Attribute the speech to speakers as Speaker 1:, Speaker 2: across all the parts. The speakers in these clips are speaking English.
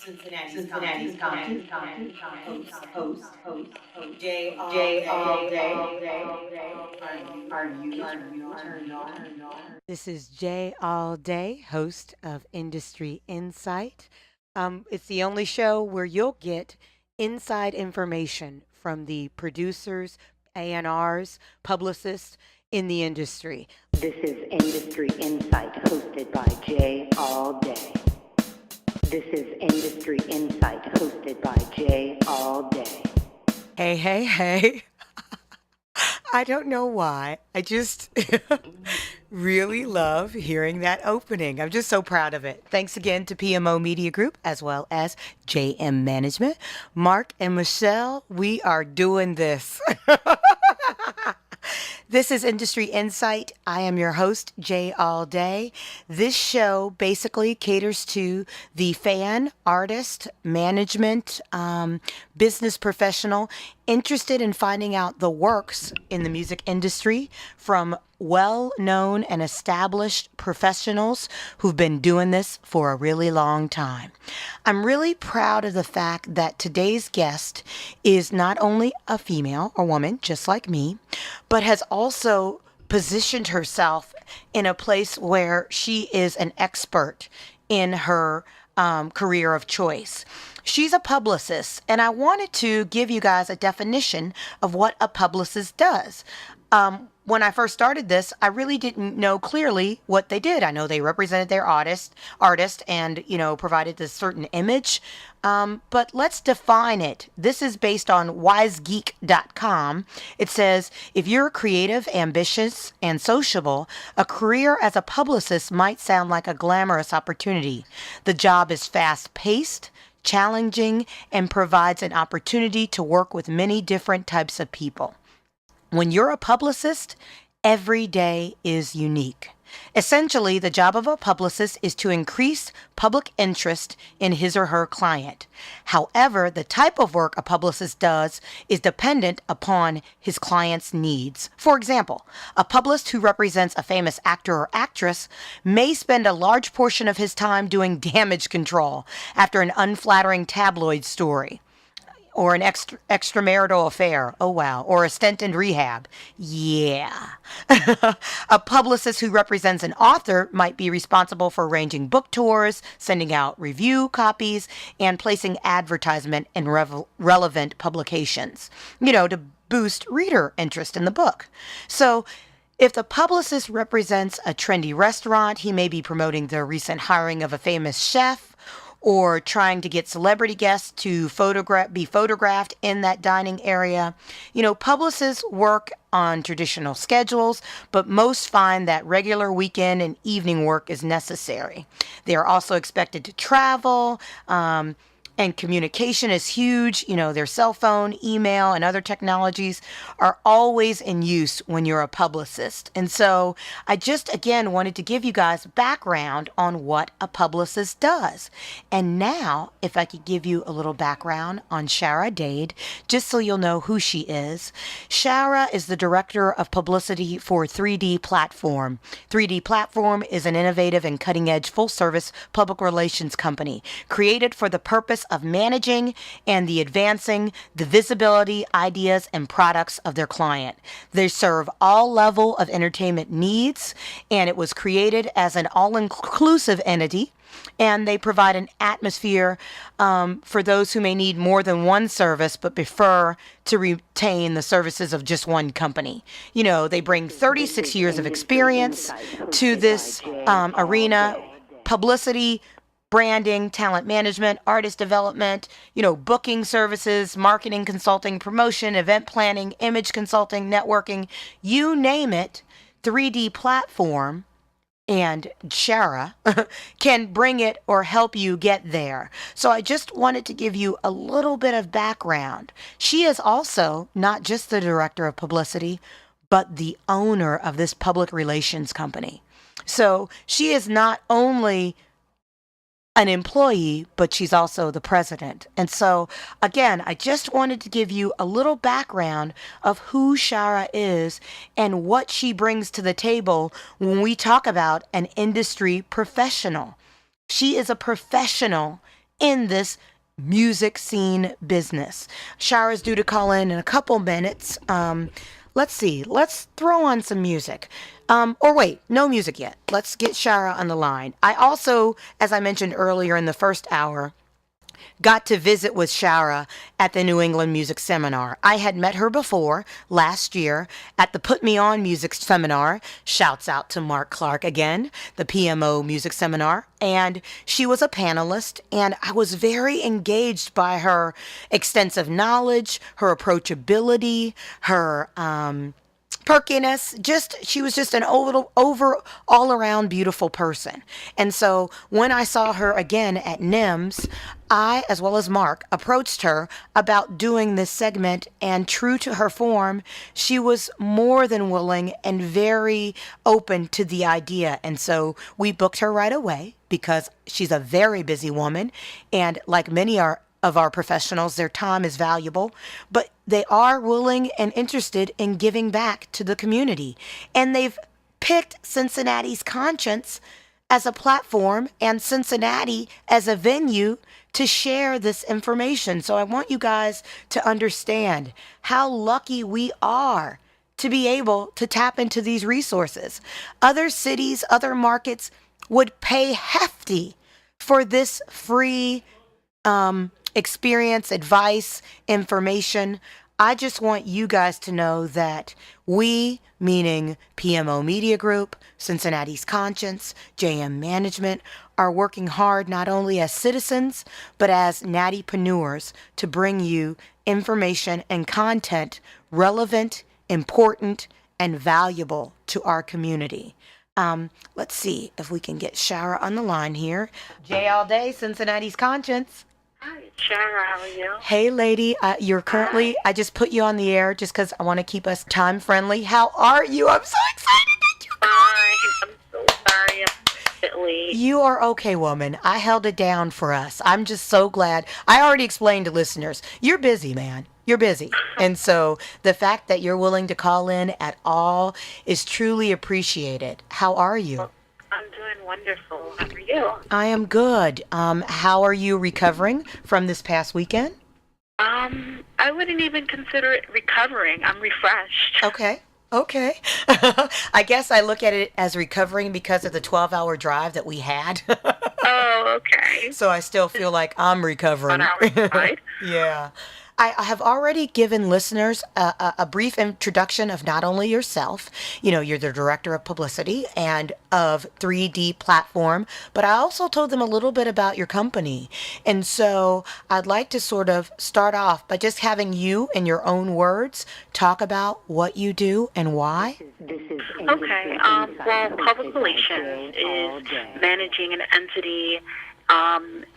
Speaker 1: Cincinnati's host, JaiAllDay. Are you turned on? This is JaiAllDay, host of Industry Insight. It's the only show where you'll get inside information from the producers, A&Rs, publicists in the industry.
Speaker 2: This is Industry Insight, hosted by JaiAllDay. This is Industry Insight, hosted by JaiAllDay.
Speaker 1: Hey. I don't know why. I just really love hearing that opening. I'm just so proud of it. Thanks again to PMO Media Group as well as JM Management. Mark and Michelle, we are doing this. This is Industry Insight. I am your host, JaiAllDay. This show basically caters to the fan, artist, management, business professional interested in finding out the works in the music industry from well-known and established professionals who've been doing this for a really long time. I'm really proud of the fact that today's guest is not only a female or woman, just like me, but has also positioned herself in a place where she is an expert in her career of choice. She's a publicist, and I wanted to give you guys a definition of what a publicist does. When I first started this, I really didn't know clearly what they did. I know they represented their artist and, provided this certain image. But let's define it. This is based on wisegeek.com. It says, if you're creative, ambitious, and sociable, a career as a publicist might sound like a glamorous opportunity. The job is fast-paced, challenging, and provides an opportunity to work with many different types of people. When you're a publicist, every day is unique. Essentially, the job of a publicist is to increase public interest in his or her client. However, the type of work a publicist does is dependent upon his client's needs. For example, a publicist who represents a famous actor or actress may spend a large portion of his time doing damage control after an unflattering tabloid story. Or an extramarital affair. Oh, wow. Or a stint in rehab. Yeah. A publicist who represents an author might be responsible for arranging book tours, sending out review copies, and placing advertisement in relevant publications, to boost reader interest in the book. So, if the publicist represents a trendy restaurant, he may be promoting the recent hiring of a famous chef, or trying to get celebrity guests to be photographed in that dining area. Publicists work on traditional schedules, but most find that regular weekend and evening work is necessary. They are also expected to travel, and communication is huge. Their cell phone, email, and other technologies are always in use when you're a publicist. And so I just, again, wanted to give you guys background on what a publicist does. And now, if I could give you a little background on Sharra Dade, just so you'll know who she is. Sharra is the director of publicity for 3D Platform. 3D Platform is an innovative and cutting-edge full-service public relations company created for the purpose of managing and advancing the visibility, ideas, and products of their client. They serve all level of entertainment needs, and it was created as an all-inclusive entity. And they provide an atmosphere for those who may need more than one service but prefer to retain the services of just one company. They bring 36 years of experience to this arena: publicity, branding, talent management, artist development, booking services, marketing consulting, promotion, event planning, image consulting, networking, you name it. 3D Platform and Sharra can bring it or help you get there. So I just wanted to give you a little bit of background. She is also not just the director of publicity, but the owner of this public relations company. So she is not only an employee, but she's also the president. And so, again, I just wanted to give you a little background of who Sharra is and what she brings to the table when we talk about an industry professional. She is a professional in this music scene business. Sharra's due to call in a couple minutes. Let's see. Let's throw on some music. Or wait, no music yet. Let's get Sharra on the line. I also, as I mentioned earlier in the first hour, got to visit with Sharra at the New England Music Seminar. I had met her before last year at the Put Me On Music Seminar. Shouts out to Mark Clark again, the PMO Music Seminar. And she was a panelist, and I was very engaged by her extensive knowledge, her approachability, her perkiness. She was just an all around beautiful person. And so when I saw her again at NIMS, I, as well as Mark, approached her about doing this segment, and true to her form, she was more than willing and very open to the idea. And so we booked her right away because she's a very busy woman, and like many of our professionals, their time is valuable, but they are willing and interested in giving back to the community. And they've picked Cincinnati's Conscience as a platform and Cincinnati as a venue to share this information. So I want you guys to understand how lucky we are to be able to tap into these resources. Other cities, other markets would pay hefty for this free experience, advice, information. I just want you guys to know that we, meaning PMO Media Group, Cincinnati's Conscience, JM Management, are working hard not only as citizens, but as nattypreneurs to bring you information and content relevant, important, and valuable to our community. Let's see if we can get Sharra on the line here. JaiAllDay, Cincinnati's Conscience.
Speaker 3: Hi, Sharra, how are you?
Speaker 1: Hey, lady. You're currently, I just put you on the air just because I want to keep us time friendly. How are you? I'm so excited that you called.
Speaker 3: I'm so sorry. I'm late.
Speaker 1: You are okay, woman. I held it down for us. I'm just so glad. I already explained to listeners, you're busy, man. You're busy. And so the fact that you're willing to call in at all is truly appreciated. How are you?
Speaker 3: I'm doing wonderful. How are you?
Speaker 1: I am good. How are you recovering from this past weekend?
Speaker 3: I wouldn't even consider it recovering. I'm refreshed.
Speaker 1: Okay. I guess I look at it as recovering because of the 12-hour drive that we had.
Speaker 3: Oh, okay.
Speaker 1: So I still feel like I'm recovering.
Speaker 3: On our side.
Speaker 1: Yeah. I have already given listeners a brief introduction of not only yourself, you're the director of publicity and of 3D platform, but I also told them a little bit about your company. And so I'd like to sort of start off by just having you, in your own words, talk about what you do and why.
Speaker 3: Okay. Well, public relations is managing an entity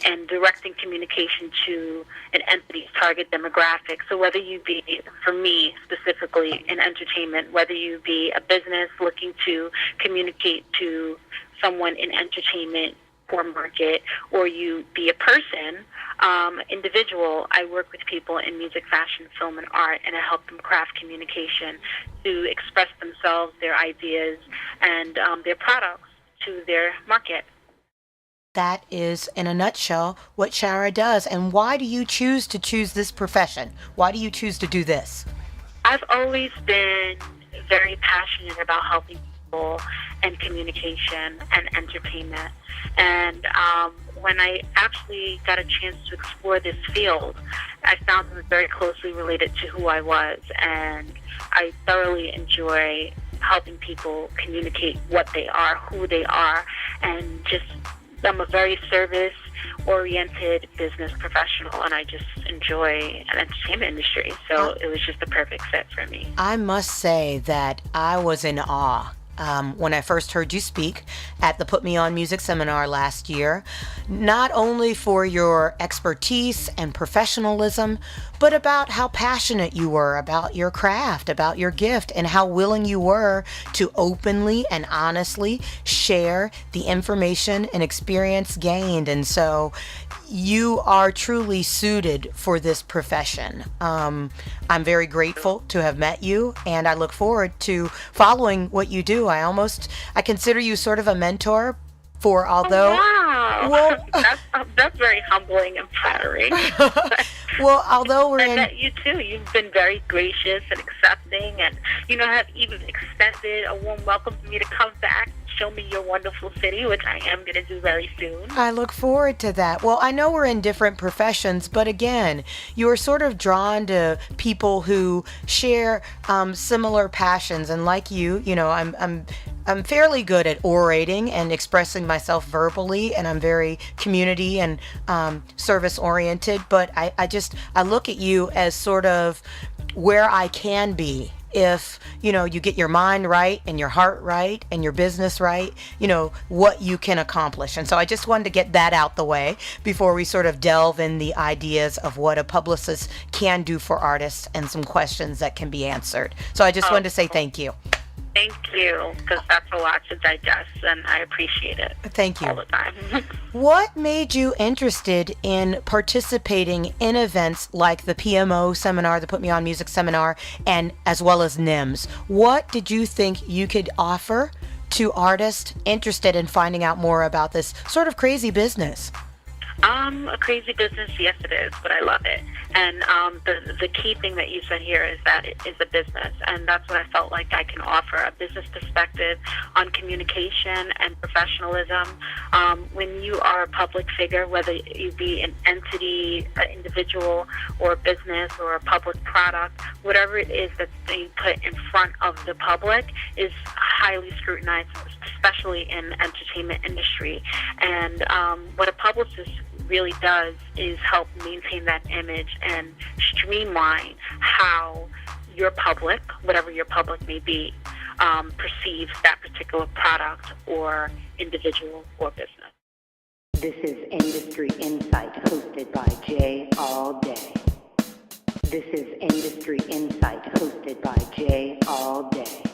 Speaker 3: and directing communication to an entity's target demographic. So whether you be, for me specifically, in entertainment, whether you be a business looking to communicate to someone in entertainment or market, or you be a person, individual, I work with people in music, fashion, film, and art, and I help them craft communication to express themselves, their ideas, and their products to their market.
Speaker 1: That is, in a nutshell, what Sharra does. And why do you choose this profession? Why do you choose to do this?
Speaker 3: I've always been very passionate about helping people and communication and entertainment. And when I actually got a chance to explore this field, I found it was very closely related to who I was. And I thoroughly enjoy helping people communicate what they are, who they are, and just I'm a very service-oriented business professional, and I just enjoy an entertainment industry. So it was just the perfect fit for me.
Speaker 1: I must say that I was in awe when I first heard you speak at the Put Me On Music Seminar last year, not only for your expertise and professionalism, but about how passionate you were about your craft, about your gift, and how willing you were to openly and honestly share the information and experience gained. And so you are truly suited for this profession. I'm very grateful to have met you, and I look forward to following what you do. I consider you sort of a mentor for, although
Speaker 3: wow.
Speaker 1: Well,
Speaker 3: that's very humbling and flattering.
Speaker 1: well, although we're
Speaker 3: I
Speaker 1: in...
Speaker 3: met you too. You've been very gracious and accepting, and have even extended a warm welcome for me to come back and show me your wonderful city, which I am going to do very soon.
Speaker 1: I look forward to that. Well, I know we're in different professions, but again, you are sort of drawn to people who share similar passions, and like you, I'm fairly good at orating and expressing myself verbally, and I'm very community and service oriented, but I look at you as sort of where I can be if you get your mind right and your heart right and your business right, what you can accomplish. And so I just wanted to get that out the way before we sort of delve in the ideas of what a publicist can do for artists and some questions that can be answered. So I just wanted to say thank you.
Speaker 3: Thank you, because that's a lot to digest, and I appreciate it.
Speaker 1: Thank you.
Speaker 3: All the time.
Speaker 1: What made you interested in participating in events like the PMO seminar, the Put Me On Music seminar, and as well as NIMS? What did you think you could offer to artists interested in finding out more about this sort of crazy business?
Speaker 3: A crazy business, yes it is, but I love it. And the key thing that you said here is that it is a business, and that's what I felt like I can offer, a business perspective on communication and professionalism. When you are a public figure, whether you be an entity, an individual, or a business, or a public product, whatever it is that's being put in front of the public is highly scrutinized, especially in the entertainment industry. And what a publicist really does is help maintain that image and streamline how your public, whatever your public may be, perceives that particular product or individual or business.
Speaker 2: This is Industry Insight, hosted by JaiAllDay. This is Industry Insight, hosted by JaiAllDay.